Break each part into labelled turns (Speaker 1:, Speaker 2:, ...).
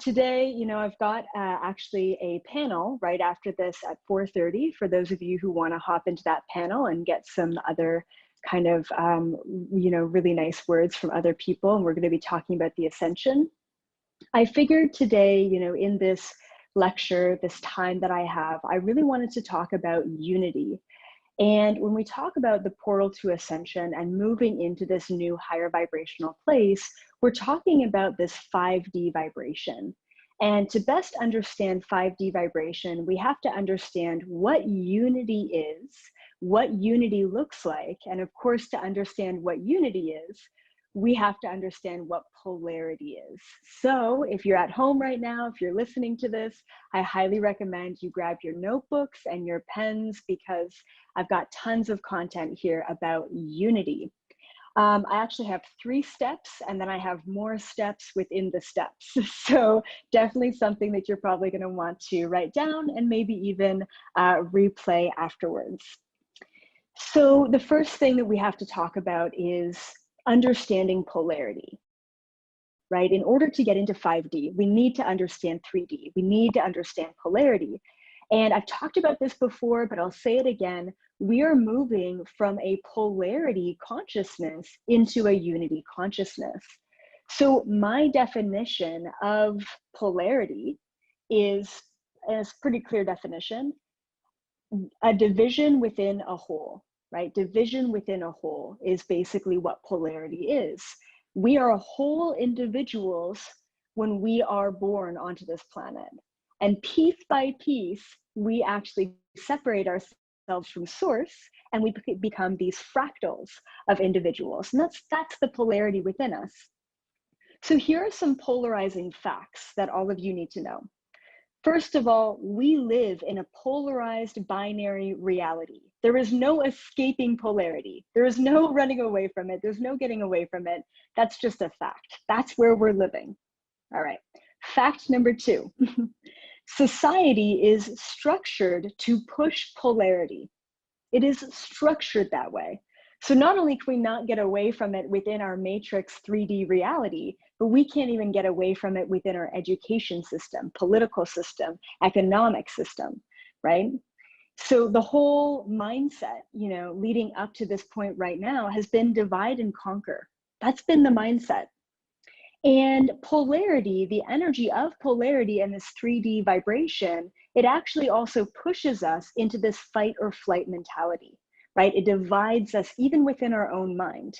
Speaker 1: today, I've got actually a panel right after this at 4:30 for those of you who want to hop into that panel and get some other kind of, really nice words from other people. And we're going to be talking about the Ascension. I figured today, in this lecture, this time that I have, I really wanted to talk about unity. And when we talk about the portal to ascension and moving into this new higher vibrational place, we're talking about this 5D vibration. And to best understand 5D vibration, we have to understand what unity is, what unity looks like. And of course, to understand what unity is, we have to understand what polarity is. So if you're at home right now, if you're listening to this, I highly recommend you grab your notebooks and your pens because I've got tons of content here about unity. I actually have 3 steps and then I have more steps within the steps. So definitely something that you're probably going to want to write down and maybe even replay afterwards. So the first thing that we have to talk about is understanding polarity, right? In order to get into 5D, we need to understand 3D. We need to understand polarity. And I've talked about this before, but I'll say it again. We are moving from a polarity consciousness into a unity consciousness. So my definition of polarity is a pretty clear definition, a division within a whole. Right? Division within a whole is basically what polarity is. We are whole individuals when we are born onto this planet. And piece by piece, we actually separate ourselves from source and we become these fractals of individuals. And that's the polarity within us. So here are some polarizing facts that all of you need to know. First of all, we live in a polarized binary reality. There is no escaping polarity. There is no running away from it. There's no getting away from it. That's just a fact. That's where we're living. All right. Fact number 2. Society is structured to push polarity. It is structured that way. So not only can we not get away from it within our matrix 3D reality, but we can't even get away from it within our education system, political system, economic system, right? So the whole mindset, leading up to this point right now has been divide and conquer. That's been the mindset. And polarity, the energy of polarity and this 3D vibration, it actually also pushes us into this fight or flight mentality. Right? It divides us even within our own mind.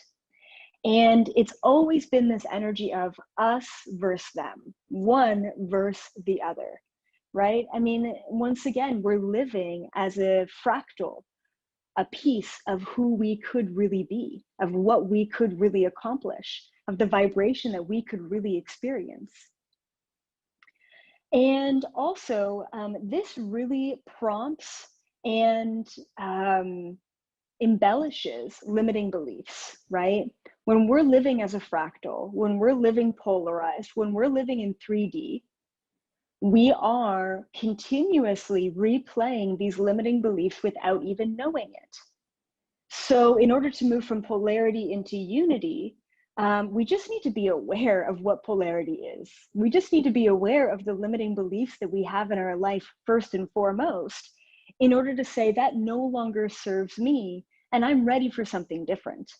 Speaker 1: And it's always been this energy of us versus them, one versus the other, right? I mean, once again, we're living as a fractal, a piece of who we could really be, of what we could really accomplish, of the vibration that we could really experience. And also, this really prompts and embellishes limiting beliefs, right? When we're living as a fractal, when we're living polarized, when we're living in 3D, we are continuously replaying these limiting beliefs without even knowing it. So in order to move from polarity into unity, we just need to be aware of what polarity is. We just need to be aware of the limiting beliefs that we have in our life first and foremost, in order to say that no longer serves me and I'm ready for something different.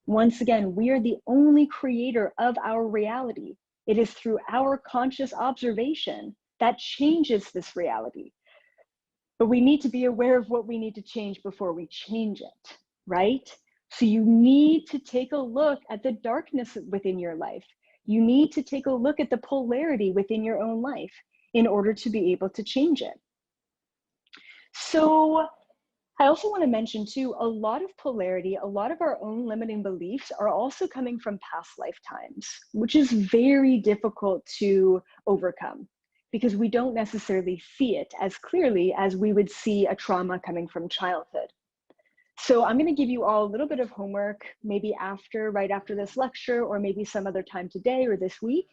Speaker 1: Once again, we are the only creator of our reality. It is through our conscious observation that changes this reality. But we need to be aware of what we need to change before we change it, right? So you need to take a look at the darkness within your life. You need to take a look at the polarity within your own life in order to be able to change it. So I also want to mention too, a lot of polarity, a lot of our own limiting beliefs are also coming from past lifetimes, which is very difficult to overcome because we don't necessarily see it as clearly as we would see a trauma coming from childhood. So I'm going to give you all a little bit of homework, maybe right after this lecture, or maybe some other time today or this week.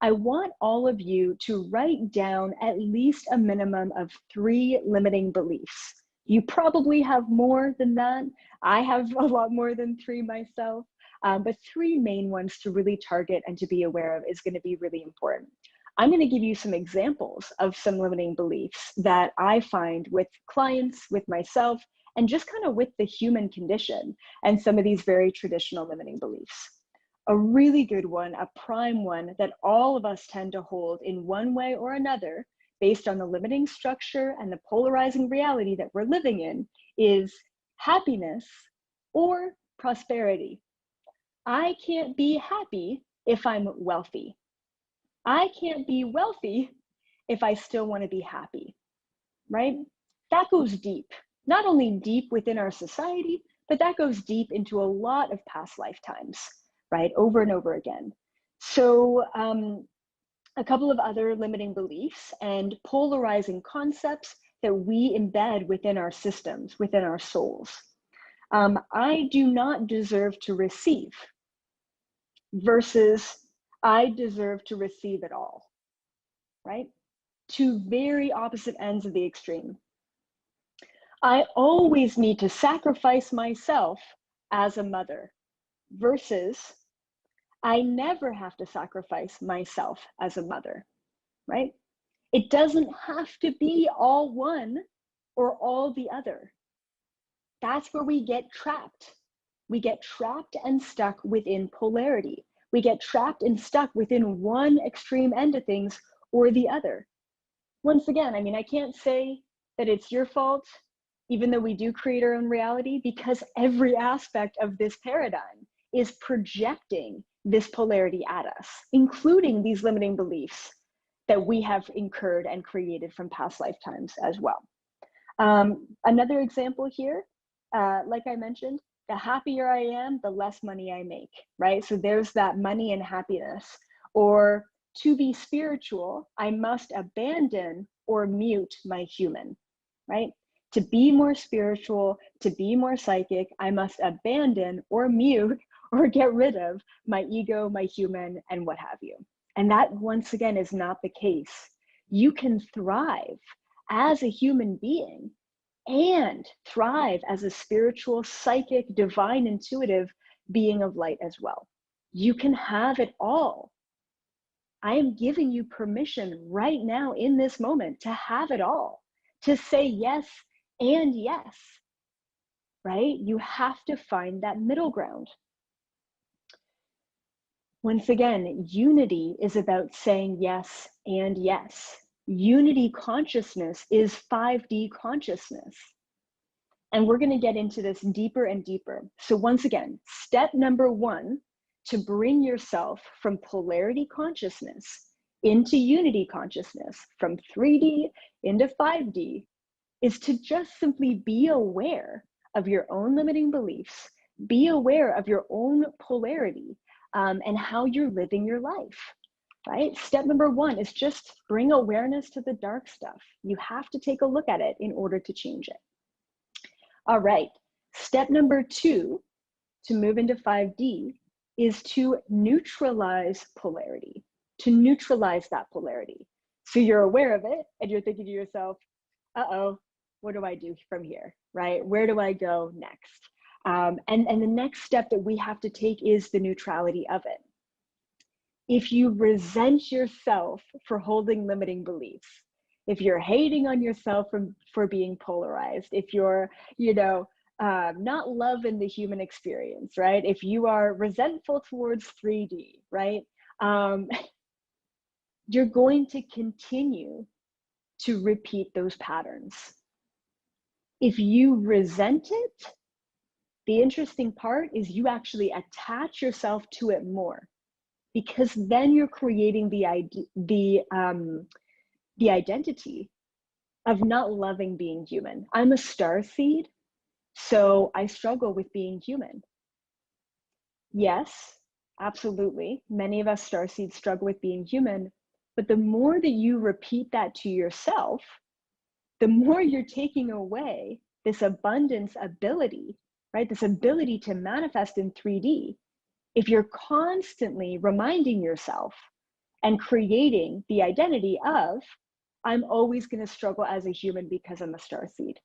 Speaker 1: I want all of you to write down at least a minimum of 3 limiting beliefs. You probably have more than that. I have a lot more than 3 myself, but 3 main ones to really target and to be aware of is going to be really important. I'm going to give you some examples of some limiting beliefs that I find with clients, with myself, and just kind of with the human condition and some of these very traditional limiting beliefs. A really good one, a prime one that all of us tend to hold in one way or another based on the limiting structure and the polarizing reality that we're living in is happiness or prosperity. I can't be happy if I'm wealthy. I can't be wealthy if I still want to be happy, right? That goes deep, not only deep within our society, but that goes deep into a lot of past lifetimes, right? Over and over again. So a couple of other limiting beliefs and polarizing concepts that we embed within our systems, within our souls. I do not deserve to receive versus I deserve to receive it all, right? Two very opposite ends of the extreme. I always need to sacrifice myself as a mother versus I never have to sacrifice myself as a mother, right? It doesn't have to be all one or all the other. That's where we get trapped. We get trapped and stuck within polarity. We get trapped and stuck within one extreme end of things or the other. Once again, I mean, I can't say that it's your fault, even though we do create our own reality, because every aspect of this paradigm is projecting this polarity at us, including these limiting beliefs that we have incurred and created from past lifetimes as well. Another example here, like I mentioned, the happier I am, the less money I make, right? So there's that money and happiness. Or to be spiritual, I must abandon or mute my human, right? To be more spiritual, to be more psychic, I must abandon or mute or get rid of my ego, my human, and what have you. And that, once again, is not the case. You can thrive as a human being and thrive as a spiritual, psychic, divine, intuitive being of light as well. You can have it all. I am giving you permission right now in this moment to have it all, to say yes and yes, right? You have to find that middle ground. Once again, unity is about saying yes and yes. Unity consciousness is 5D consciousness. And we're going to get into this deeper and deeper. So once again, step number one to bring yourself from polarity consciousness into unity consciousness, from 3D into 5D, is to just simply be aware of your own limiting beliefs, be aware of your own polarity, and how you're living your life, right? Step number one is just bring awareness to the dark stuff. You have to take a look at it in order to change it. All right, step number two to move into 5D is to neutralize polarity, to neutralize that polarity. So you're aware of it and you're thinking to yourself, uh-oh, what do I do from here, right? Where do I go next? And the next step that we have to take is the neutrality of it. If you resent yourself for holding limiting beliefs, if you're hating on yourself for being polarized, if you're, not loving the human experience, right? If you are resentful towards 3D, right? You're going to continue to repeat those patterns. If you resent it, the interesting part is you actually attach yourself to it more, because then you're creating the identity of not loving being human. I'm a starseed, so I struggle with being human. Yes, absolutely. Many of us starseeds struggle with being human, but the more that you repeat that to yourself, the more you're taking away this abundance ability, right? This ability to manifest in 3D. If you're constantly reminding yourself and creating the identity of, I'm always going to struggle as a human because I'm a starseed.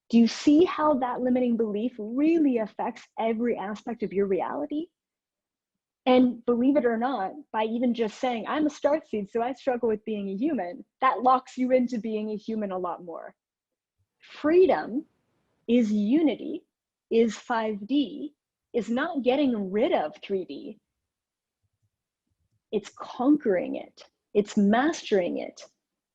Speaker 1: Do you see how that limiting belief really affects every aspect of your reality? And believe it or not, by even just saying, I'm a starseed, so I struggle with being a human, that locks you into being a human a lot more. Freedom is unity, is 5D, is not getting rid of 3D. It's conquering it. It's mastering it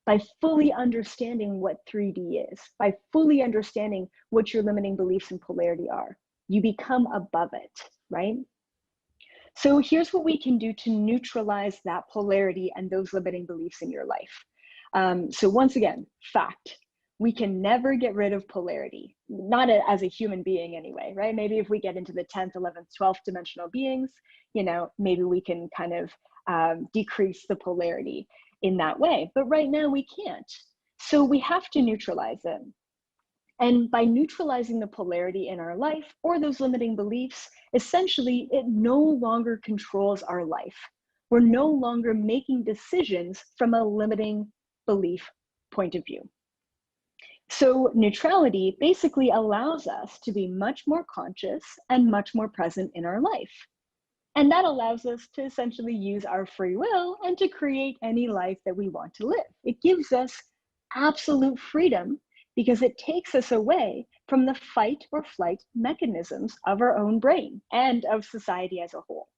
Speaker 1: by fully understanding what 3D is, by fully understanding what your limiting beliefs and polarity are. You become above it, right? So here's what we can do to neutralize that polarity and those limiting beliefs in your life. So once again, fact, we can never get rid of polarity, not as a human being anyway, right? Maybe if we get into the 10th, 11th, 12th dimensional beings, you know, maybe we can kind of decrease the polarity in that way. But right now we can't. So we have to neutralize it. And by neutralizing the polarity in our life or those limiting beliefs, essentially it no longer controls our life. We're no longer making decisions from a limiting belief point of view. So neutrality basically allows us to be much more conscious and much more present in our life. And that allows us to essentially use our free will and to create any life that we want to live. It gives us absolute freedom because it takes us away from the fight or flight mechanisms of our own brain and of society as a whole.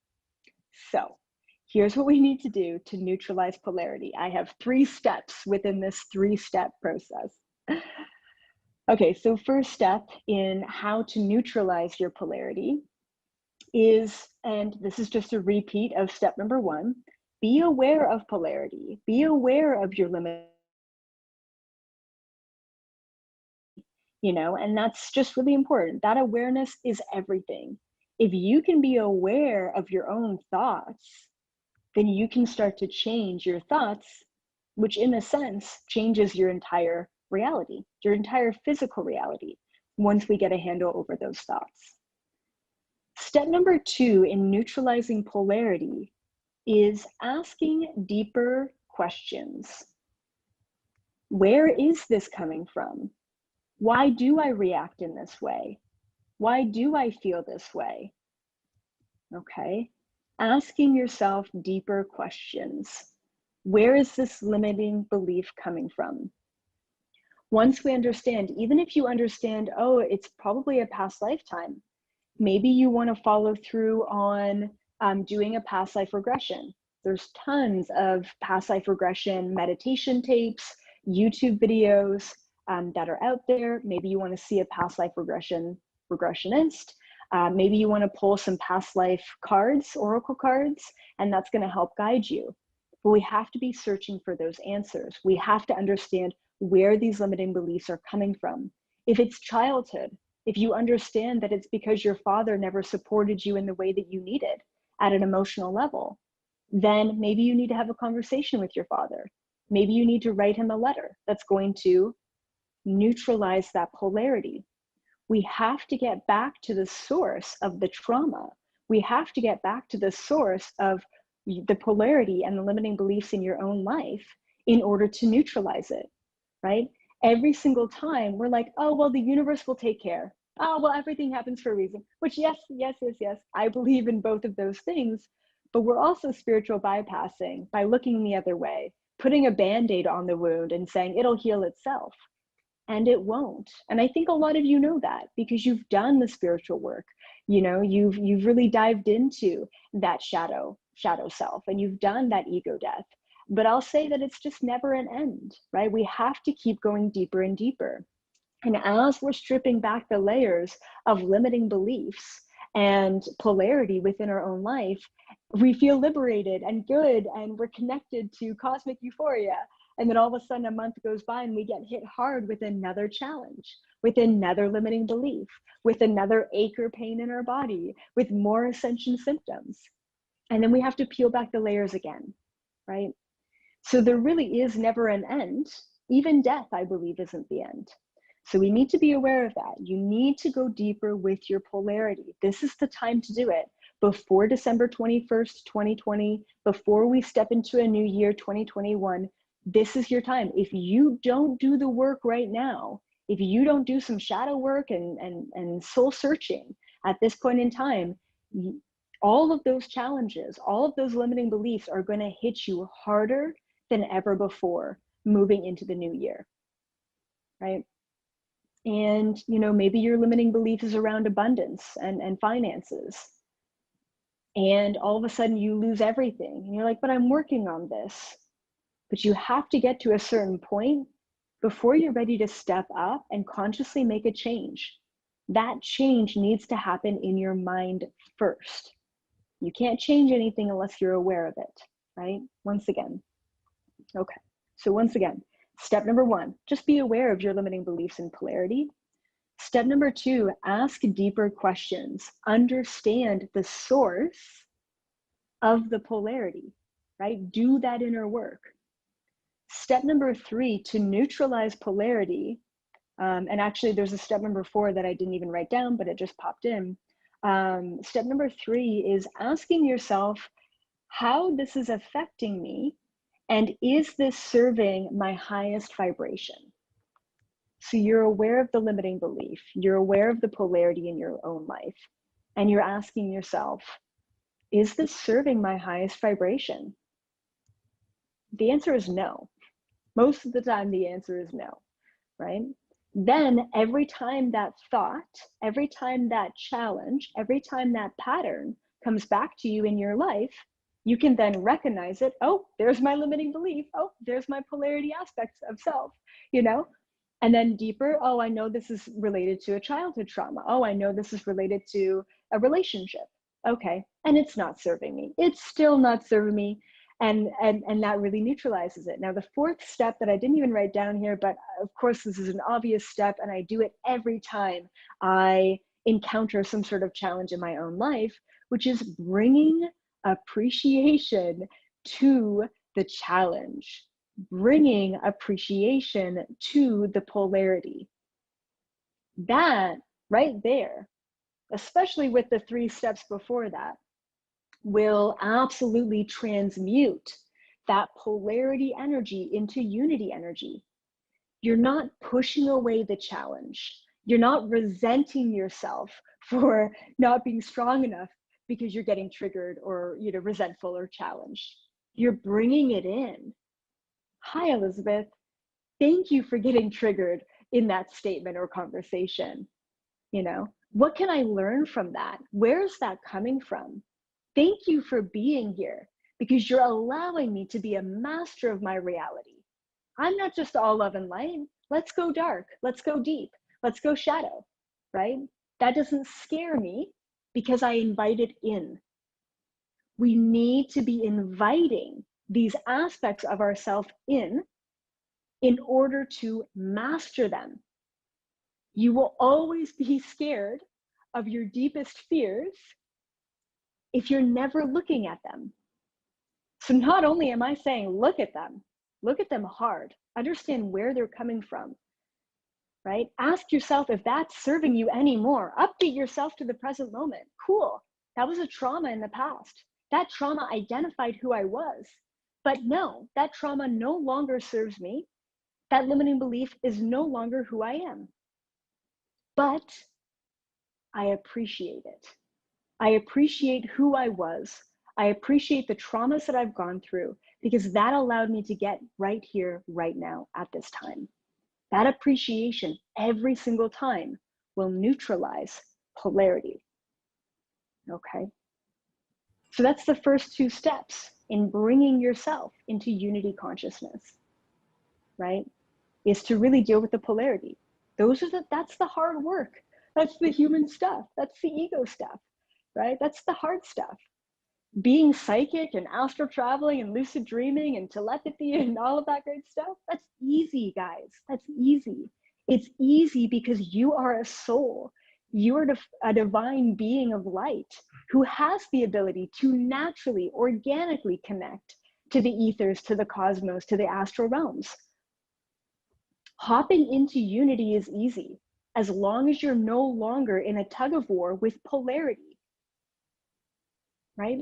Speaker 1: So here's what we need to do to neutralize polarity. I have 3 steps within this 3-step process. Okay, so first step in how to neutralize your polarity is, and this is just a repeat of step number 1, be aware of polarity, be aware of your limit. You know, and that's just really important. That awareness is everything. If you can be aware of your own thoughts, then you can start to change your thoughts, which in a sense changes your entire reality, your entire physical reality, once we get a handle over those thoughts. Step number 2 in neutralizing polarity is asking deeper questions. Where is this coming from? Why do I react in this way? Why do I feel this way? Okay, asking yourself deeper questions. Where is this limiting belief coming from? Once we understand, even if you understand, oh, it's probably a past lifetime, maybe you want to follow through on doing a past life regression. There's tons of past life regression meditation tapes, YouTube videos that are out there. Maybe you want to see a past life regressionist. Maybe you want to pull some past life cards, oracle cards, and that's going to help guide you. But we have to be searching for those answers. We have to understand where these limiting beliefs are coming from. If it's childhood, if you understand that it's because your father never supported you in the way that you needed at an emotional level, then maybe you need to have a conversation with your father. Maybe you need to write him a letter that's going to neutralize that polarity. We have to get back to the source of the trauma. We have to get back to the source of the polarity and the limiting beliefs in your own life in order to neutralize it, right? Every single time we're like, oh, well, the universe will take care. Oh, well, everything happens for a reason, which yes, I believe in both of those things, but we're also spiritual bypassing by looking the other way, putting a Band-Aid on the wound and saying it'll heal itself. And it won't. And I think a lot of you know that because you've done the spiritual work. You know, you've really dived into that shadow self, and you've done that ego death. But I'll say that it's just never an end, right? We have to keep going deeper and deeper. And as we're stripping back the layers of limiting beliefs and polarity within our own life, we feel liberated and good, and we're connected to cosmic euphoria. And then all of a sudden a month goes by and we get hit hard with another challenge, with another limiting belief, with another ache or pain in our body, with more ascension symptoms. And then we have to peel back the layers again, right? So there really is never an end. Even death, I believe, isn't the end. So we need to be aware of that. You need to go deeper with your polarity. This is the time to do it. Before December 21st, 2020, before we step into a new year, 2021, this is your time. If you don't do the work right now, if you don't do some shadow work and soul searching at this point in time, all of those challenges, all of those limiting beliefs are going to hit you harder than ever before moving into the new year, right? And, you know, maybe your limiting belief is around abundance and finances. And all of a sudden you lose everything. And you're like, but I'm working on this. But you have to get to a certain point before you're ready to step up and consciously make a change. That change needs to happen in your mind first. You can't change anything unless you're aware of it, right? Once again. Okay. So once again, step number 1, just be aware of your limiting beliefs and polarity. Step number 2, ask deeper questions. Understand the source of the polarity, right? Do that inner work. Step number 3, to neutralize polarity, and actually there's a step number 4 that I didn't even write down, but it just popped in. Step number 3 is asking yourself how this is affecting me, and is this serving my highest vibration? So you're aware of the limiting belief, you're aware of the polarity in your own life, and you're asking yourself, is this serving my highest vibration? The answer is no. Most of the time, the answer is no, right? Then every time that thought, every time that challenge, every time that pattern comes back to you in your life, you can then recognize it. Oh, there's my limiting belief. Oh, there's my polarity aspects of self, you know? And then deeper, oh, I know this is related to a childhood trauma. Oh, I know this is related to a relationship. Okay, and it's not serving me. It's still not serving me. And that really neutralizes it. Now, the 4th step that I didn't even write down here, but of course this is an obvious step, and I do it every time I encounter some sort of challenge in my own life, which is bringing appreciation to the challenge, bringing appreciation to the polarity. That right there, especially with the 3 steps before that, will absolutely transmute that polarity energy into unity energy. You're not pushing away the challenge. You're not resenting yourself for not being strong enough because you're getting triggered or, you know, resentful or challenged. You're bringing it in. Hi, Elizabeth. Thank you for getting triggered in that statement or conversation. You know, what can I learn from that? Where's that coming from? Thank you for being here, because you're allowing me to be a master of my reality. I'm not just all love and light. Let's go dark. Let's go deep. Let's go shadow, right? That doesn't scare me because I invite it in. We need to be inviting these aspects of ourselves in order to master them. You will always be scared of your deepest fears if you're never looking at them. So not only am I saying, look at them hard, understand where they're coming from, right? Ask yourself if that's serving you anymore. Update yourself to the present moment. Cool, that was a trauma in the past. That trauma identified who I was, but no, that trauma no longer serves me. That limiting belief is no longer who I am, but I appreciate it. I appreciate who I was. I appreciate the traumas that I've gone through, because that allowed me to get right here, right now, at this time. That appreciation every single time will neutralize polarity. Okay? So that's the first 2 steps in bringing yourself into unity consciousness, right? Is to really deal with the polarity. That's the hard work. That's the human stuff. That's the ego stuff, right? That's the hard stuff. Being psychic and astral traveling and lucid dreaming and telepathy and all of that great stuff, that's easy, guys. That's easy. It's easy because you are a soul. You're a divine being of light who has the ability to naturally, organically connect to the ethers, to the cosmos, to the astral realms. Hopping into unity is easy, as long as you're no longer in a tug of war with polarity, right?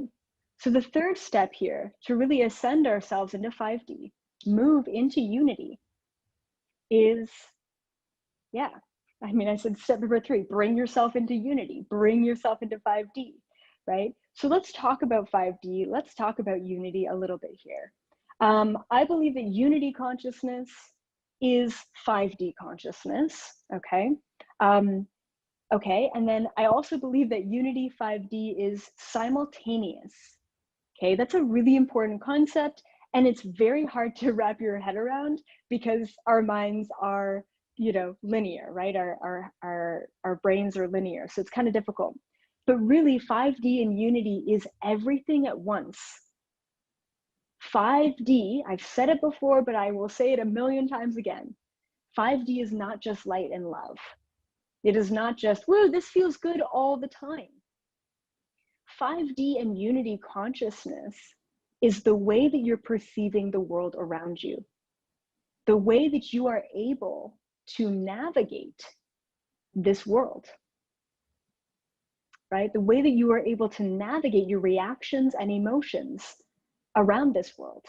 Speaker 1: So the 3rd step here, to really ascend ourselves into 5D, move into unity, is, yeah, I mean, I said step number 3, bring yourself into unity, bring yourself into 5D, right? So let's talk about 5D. Let's talk about unity a little bit here. I believe that unity consciousness is 5D consciousness, okay? Okay, and then I also believe that unity 5D is simultaneous, okay? That's a really important concept, and it's very hard to wrap your head around because our minds are, you know, linear, right? Our brains are linear, so it's kind of difficult. But really, 5D and unity is everything at once. 5D, I've said it before, but I will say it a million times again. 5D is not just light and love. It is not just, whoa, this feels good all the time. 5D and unity consciousness is the way that you're perceiving the world around you, the way that you are able to navigate this world, right? The way that you are able to navigate your reactions and emotions around this world.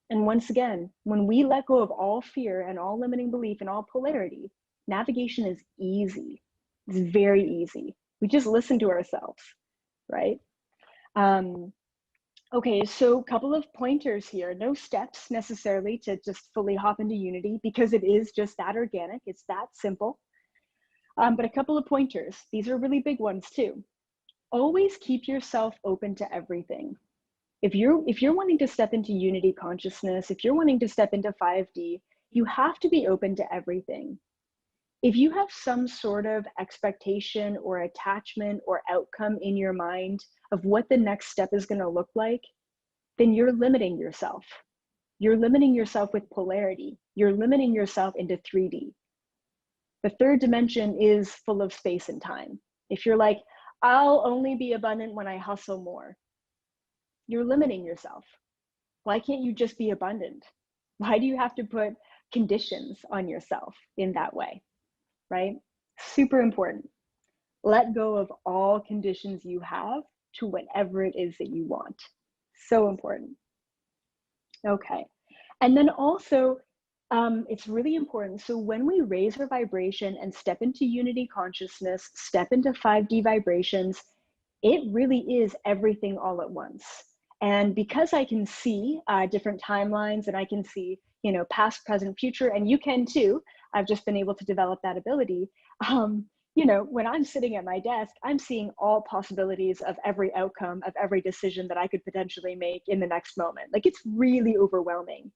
Speaker 1: And once again, when we let go of all fear and all limiting belief and all polarity, navigation is easy. It's very easy. We just listen to ourselves, right? Okay, so a couple of pointers here. No steps necessarily to just fully hop into unity because it is just that organic. It's that simple. But a couple of pointers. These are really big ones too. Always keep yourself open to everything. If you're wanting to step into unity consciousness, if you're wanting to step into 5D, you have to be open to everything. If you have some sort of expectation or attachment or outcome in your mind of what the next step is going to look like, then you're limiting yourself. You're limiting yourself with polarity. You're limiting yourself into 3D. The third dimension is full of space and time. If you're like, I'll only be abundant when I hustle more, you're limiting yourself. Why can't you just be abundant? Why do you have to put conditions on yourself in that way, right? Super important. Let go of all conditions you have to whatever it is that you want. So important. Okay. And then also, it's really important. So when we raise our vibration and step into unity consciousness, step into 5D vibrations, it really is everything all at once. And because I can see different timelines and I can see, you know, past, present, future, and you can too, I've just been able to develop that ability. You know, when I'm sitting at my desk, I'm seeing all possibilities of every outcome of every decision that I could potentially make in the next moment. Like, it's really overwhelming.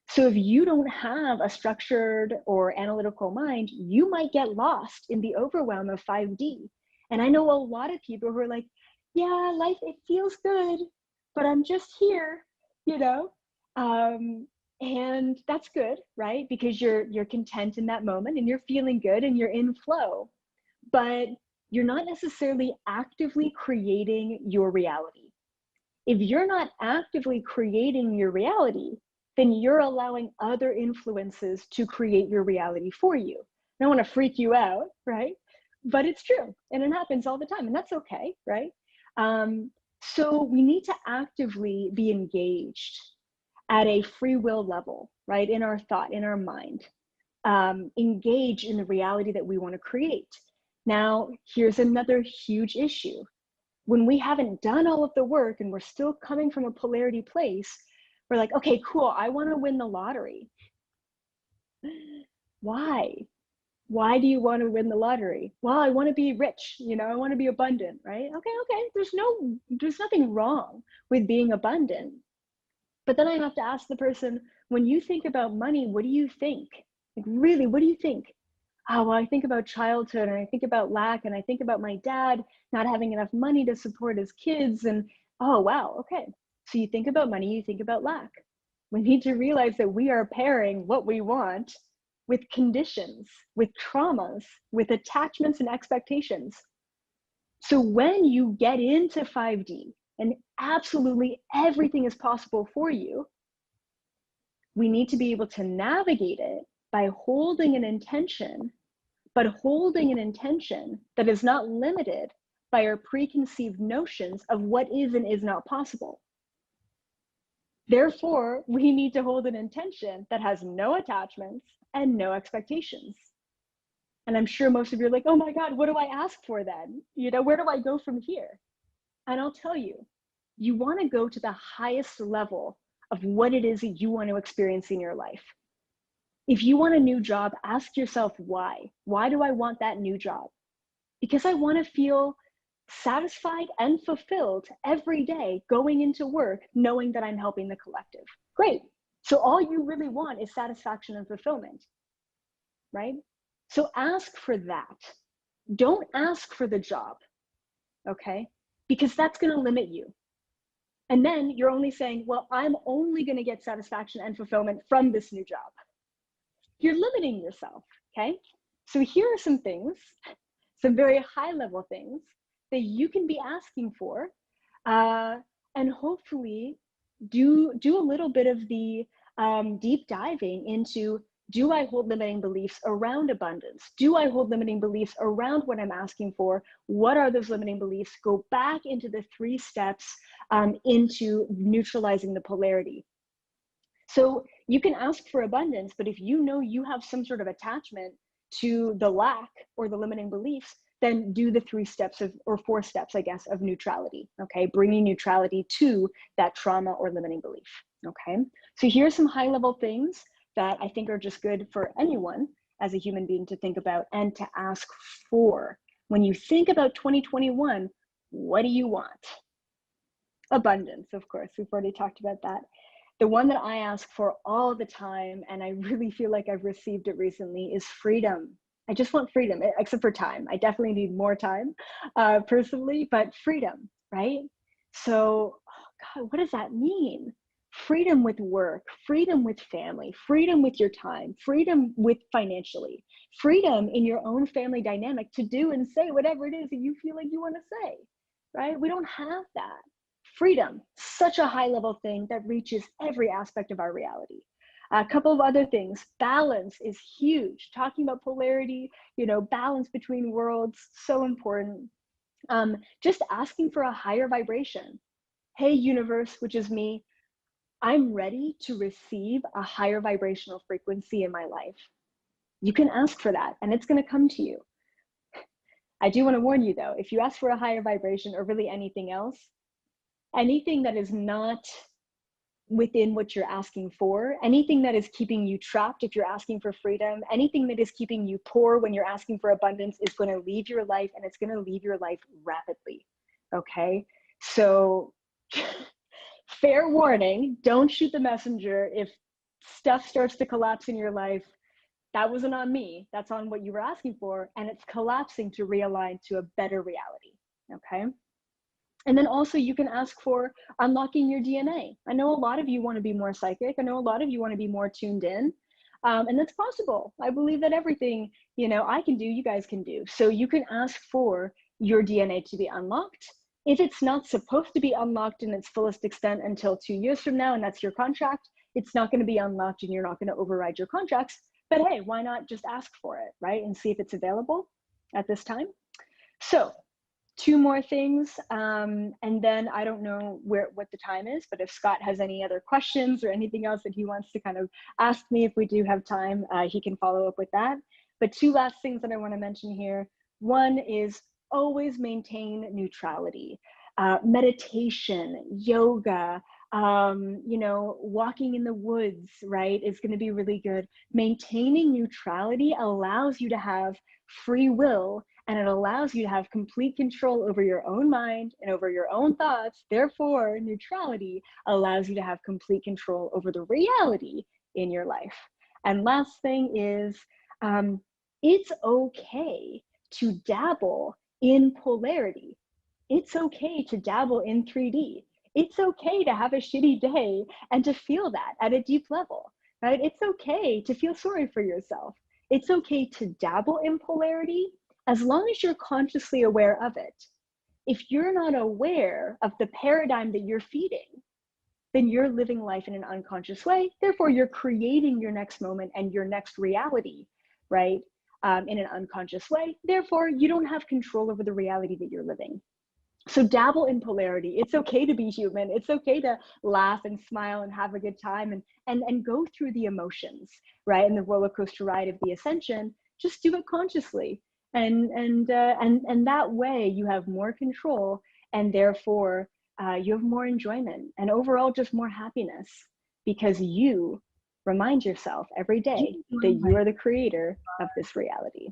Speaker 1: So if you don't have a structured or analytical mind, you might get lost in the overwhelm of 5D. And I know a lot of people who are like, yeah, life, it feels good, but I'm just here, you know? And that's good, right? Because you're content in that moment and you're feeling good and you're in flow, but you're not necessarily actively creating your reality. If you're not actively creating your reality, then you're allowing other influences to create your reality for you. I don't want to freak you out, right? But it's true, and it happens all the time, and that's okay, right? So we need to actively be engaged at a free will level, right? In our thought, in our mind, engage in the reality that we want to create. Now, here's another huge issue. When we haven't done all of the work and we're still coming from a polarity place, we're like, okay, cool, I want to win the lottery. Why? Why do you want to win the lottery? Well, I want to be rich, you know, I want to be abundant, right? Okay, there's nothing wrong with being abundant. But then I have to ask the person, when you think about money, what do you think? Like, really, what do you think? Oh, well, I think about childhood and I think about lack and I think about my dad not having enough money to support his kids. And oh, wow, okay. So you think about money, you think about lack. We need to realize that we are pairing what we want with conditions, with traumas, with attachments and expectations. So when you get into 5D and absolutely everything is possible for you, we need to be able to navigate it by holding an intention, but holding an intention that is not limited by our preconceived notions of what is and is not possible. Therefore, we need to hold an intention that has no attachments and no expectations. And I'm sure most of you are like, oh my God, what do I ask for then? You know, where do I go from here? And I'll tell you, you want to go to the highest level of what it is that you want to experience in your life. If you want a new job, ask yourself why. Why do I want that new job? Because I want to feel satisfied and fulfilled every day going into work, knowing that I'm helping the collective. Great. So all you really want is satisfaction and fulfillment, right? So ask for that. Don't ask for the job, okay? Because that's going to limit you. And then you're only saying, well, I'm only going to get satisfaction and fulfillment from this new job. You're limiting yourself, okay? So here are some things, some very high level things that you can be asking for, and hopefully do a little bit of the deep diving into, do I hold limiting beliefs around abundance? Do I hold limiting beliefs around what I'm asking for? What are those limiting beliefs? Go back into the 3 steps into neutralizing the polarity. So you can ask for abundance, but if you know you have some sort of attachment to the lack or the limiting beliefs, then do the 3 steps of, or 4 steps, I guess, of neutrality, okay? Bringing neutrality to that trauma or limiting belief, okay? So here's some high level things that I think are just good for anyone as a human being to think about and to ask for. When you think about 2021, what do you want? Abundance, of course, we've already talked about that. The one that I ask for all the time, and I really feel like I've received it recently, is freedom. I just want freedom, except for time. I definitely need more time personally, but freedom, right? So, oh God, what does that mean? Freedom with work, freedom with family, freedom with your time, freedom with financially, freedom in your own family dynamic to do and say whatever it is that you feel like you want to say, right? We don't have that. Freedom, such a high level thing that reaches every aspect of our reality. A couple of other things, balance is huge. Talking about polarity, you know, balance between worlds, so important. Just asking for a higher vibration. Hey, universe, which is me, I'm ready to receive a higher vibrational frequency in my life. You can ask for that and it's going to come to you. I do want to warn you though, if you ask for a higher vibration or really anything else, anything that is not within what you're asking for, anything that is keeping you trapped if you're asking for freedom, anything that is keeping you poor when you're asking for abundance is going to leave your life, and it's going to leave your life rapidly, okay? So fair warning, don't shoot the messenger. If stuff starts to collapse in your life, that wasn't on me, that's on what you were asking for, and it's collapsing to realign to a better reality, okay? And then also you can ask for unlocking your DNA. I know a lot of you want to be more psychic. I know a lot of you want to be more tuned in. And that's possible. I believe that everything, you know, I can do, you guys can do. So you can ask for your DNA to be unlocked. If it's not supposed to be unlocked in its fullest extent until 2 years from now, and that's your contract, it's not going to be unlocked and you're not going to override your contracts. But hey, why not just ask for it, right? And see if it's available at this time. So 2 more things, and then I don't know what the time is, but if Scott has any other questions or anything else that he wants to kind of ask me, if we do have time, he can follow up with that. But 2 last things that I want to mention here. One is always maintain neutrality. Meditation, yoga, you know, walking in the woods, right, is going to be really good. Maintaining neutrality allows you to have free will, and it allows you to have complete control over your own mind and over your own thoughts. Therefore, neutrality allows you to have complete control over the reality in your life. And last thing is, it's okay to dabble in polarity. It's okay to dabble in 3D. It's okay to have a shitty day and to feel that at a deep level, right? It's okay to feel sorry for yourself. It's okay to dabble in polarity as long as you're consciously aware of it. If you're not aware of the paradigm that you're feeding, then you're living life in an unconscious way. Therefore, you're creating your next moment and your next reality, right? In an unconscious way. Therefore, you don't have control over the reality that you're living. So dabble in polarity. It's okay to be human. It's okay to laugh and smile and have a good time and go through the emotions, right? And the roller coaster ride of the ascension. Just do it consciously. And that way you have more control And therefore, you have more enjoyment and overall just more happiness, because you remind yourself every day that you are the creator of this reality.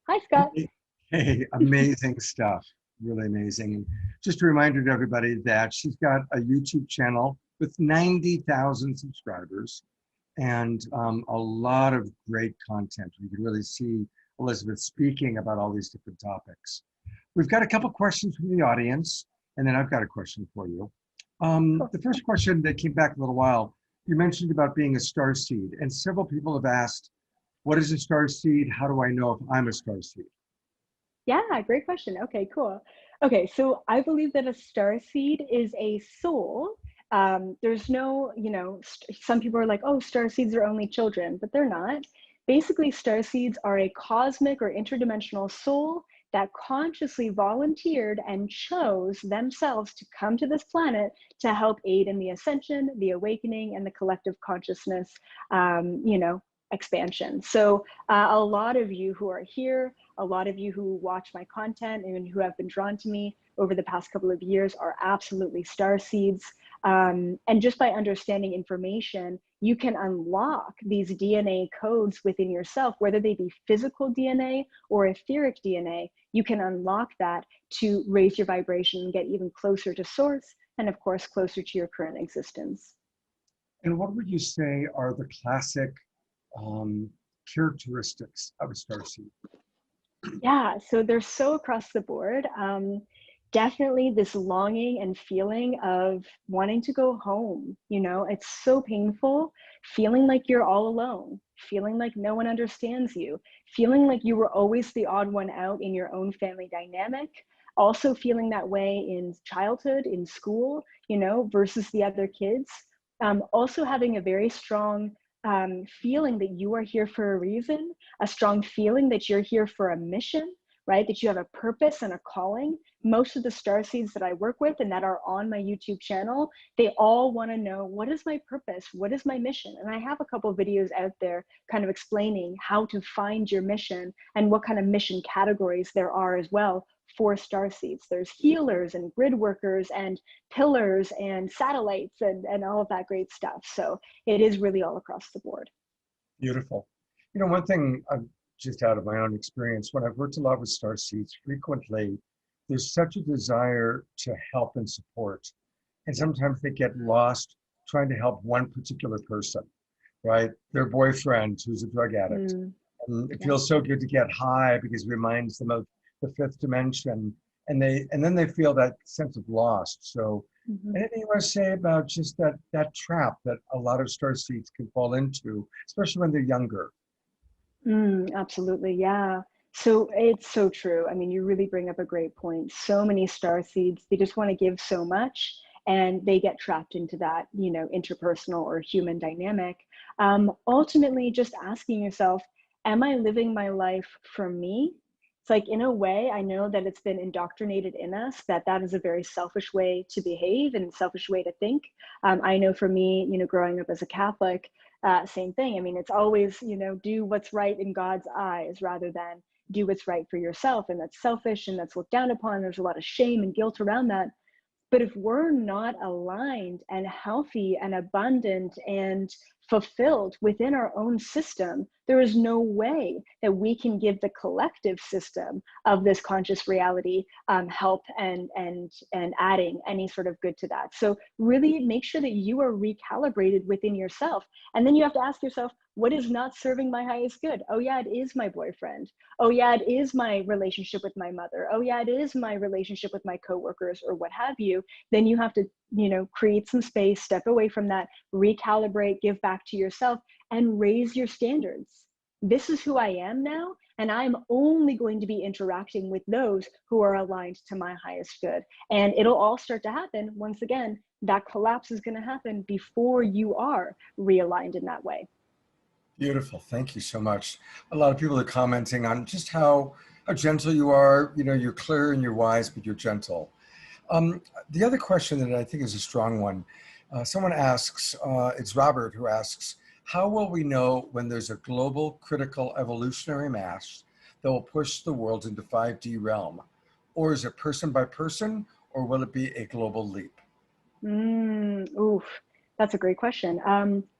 Speaker 1: Hi, Scott.
Speaker 2: Hey, amazing stuff. Really amazing. And just a reminder to everybody that she's got a YouTube channel with 90,000 subscribers and a lot of great content. We can really see Elizabeth speaking about all these different topics. We've got a couple questions from the audience, and then I've got a question for you. The first question that came back a little while, you mentioned about being a starseed, and several people have asked, what is a starseed? How do I know if I'm a starseed?
Speaker 1: Yeah, great question. Okay, cool. Okay, so I believe that a starseed is a soul. There's no, some people are like, oh, starseeds are only children, but they're not. Basically, starseeds are a cosmic or interdimensional soul that consciously volunteered and chose themselves to come to this planet to help aid in the ascension, the awakening, and the collective consciousness, expansion. So a lot of you who are here, a lot of you who watch my content and who have been drawn to me over the past couple of years are absolutely starseeds. And just by understanding information, you can unlock these DNA codes within yourself, whether they be physical DNA or etheric DNA. You can unlock that to raise your vibration and get even closer to source, and of course, closer to your current existence.
Speaker 2: And what would you say are the classic characteristics of a starseed?
Speaker 1: Yeah, so they're so across the board. Definitely this longing and feeling of wanting to go home. It's so painful, feeling like you're all alone, feeling like no one understands you, feeling like you were always the odd one out in your own family dynamic. Also feeling that way in childhood, in school, versus the other kids. Also having a very strong feeling that you are here for a reason, a strong feeling that you're here for a mission, right? That you have a purpose and a calling. Most of the starseeds that I work with and that are on my YouTube channel, they all want to know, what is my purpose? What is my mission? And I have a couple of videos out there kind of explaining how to find your mission and what kind of mission categories there are as well for starseeds. There's healers and grid workers and pillars and satellites and all of that great stuff. So it is really all across the board.
Speaker 2: Beautiful. One thing I've just out of my own experience, when I've worked a lot with starseeds, frequently there's such a desire to help and support. And sometimes they get lost trying to help one particular person, right? Their boyfriend who's a drug addict. And it feels so good to get high because it reminds them of the fifth dimension. And then they feel that sense of lost. So anything you want to say about just that trap that a lot of starseeds can fall into, especially when they're younger?
Speaker 1: Absolutely, yeah. So it's so true. I mean, you really bring up a great point. So many starseeds, they just want to give so much and they get trapped into that, interpersonal or human dynamic. Ultimately, just asking yourself, am I living my life for me? It's like, in a way, I know that it's been indoctrinated in us that that is a very selfish way to behave and selfish way to think. I know for me, growing up as a Catholic, same thing. I mean, it's always, do what's right in God's eyes rather than do what's right for yourself. And that's selfish and that's looked down upon. There's a lot of shame and guilt around that. But if we're not aligned and healthy and abundant and fulfilled within our own system, there is no way that we can give the collective system of this conscious reality help and adding any sort of good to that. So really make sure that you are recalibrated within yourself. And then you have to ask yourself, what is not serving my highest good? Oh yeah, it is my boyfriend. Oh yeah, it is my relationship with my mother. Oh yeah, it is my relationship with my coworkers or what have you. Then you have to, create some space, step away from that, recalibrate, give back to yourself, and raise your standards. This is who I am now, and I'm only going to be interacting with those who are aligned to my highest good. And it'll all start to happen. Once again, that collapse is going to happen before you are realigned in that way.
Speaker 2: Beautiful. Thank you so much. A lot of people are commenting on just how gentle you are. You're clear and you're wise, but you're gentle. The other question that I think is a strong one, someone asks, it's Robert who asks, how will we know when there's a global critical evolutionary mass that will push the world into 5D realm? Or is it person by person, or will it be a global leap?
Speaker 1: Oof, that's a great question.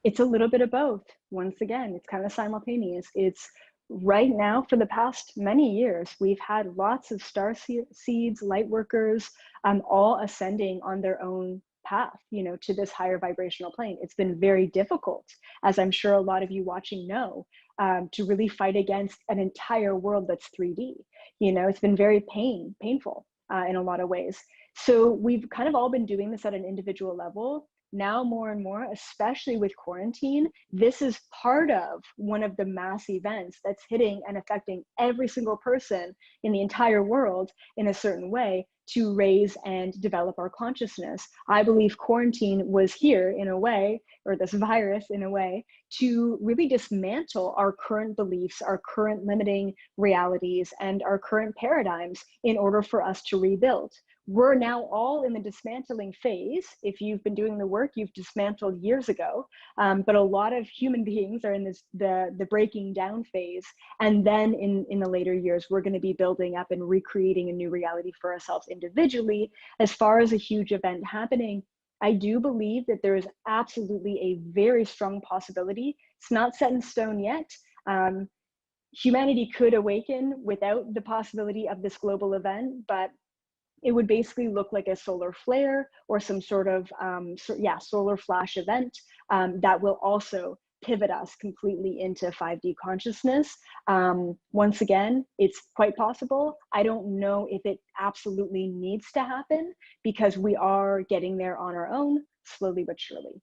Speaker 1: It's a little bit of both. Once again, it's kind of simultaneous. It's right now, for the past many years, we've had lots of star seeds, light workers, all ascending on their own path, to this higher vibrational plane. It's been very difficult, as I'm sure a lot of you watching know, to really fight against an entire world that's 3D. It's been very painful in a lot of ways. So we've kind of all been doing this at an individual level. Now more and more, especially with quarantine, this is part of one of the mass events that's hitting and affecting every single person in the entire world in a certain way to raise and develop our consciousness. I believe quarantine was here in a way, or this virus in a way, to really dismantle our current beliefs, our current limiting realities, and our current paradigms in order for us to rebuild. We're now all in the dismantling phase. If you've been doing the work, you've dismantled years ago, but a lot of human beings are in the breaking down phase. And then in the later years, we're going to be building up and recreating a new reality for ourselves individually. As far as a huge event happening, I do believe that there is absolutely a very strong possibility. It's not set in stone yet. Humanity could awaken without the possibility of this global event, but it would basically look like a solar flare or some sort of solar flash event that will also pivot us completely into 5D consciousness. Once again, it's quite possible. I don't know if it absolutely needs to happen, because we are getting there on our own, slowly but surely.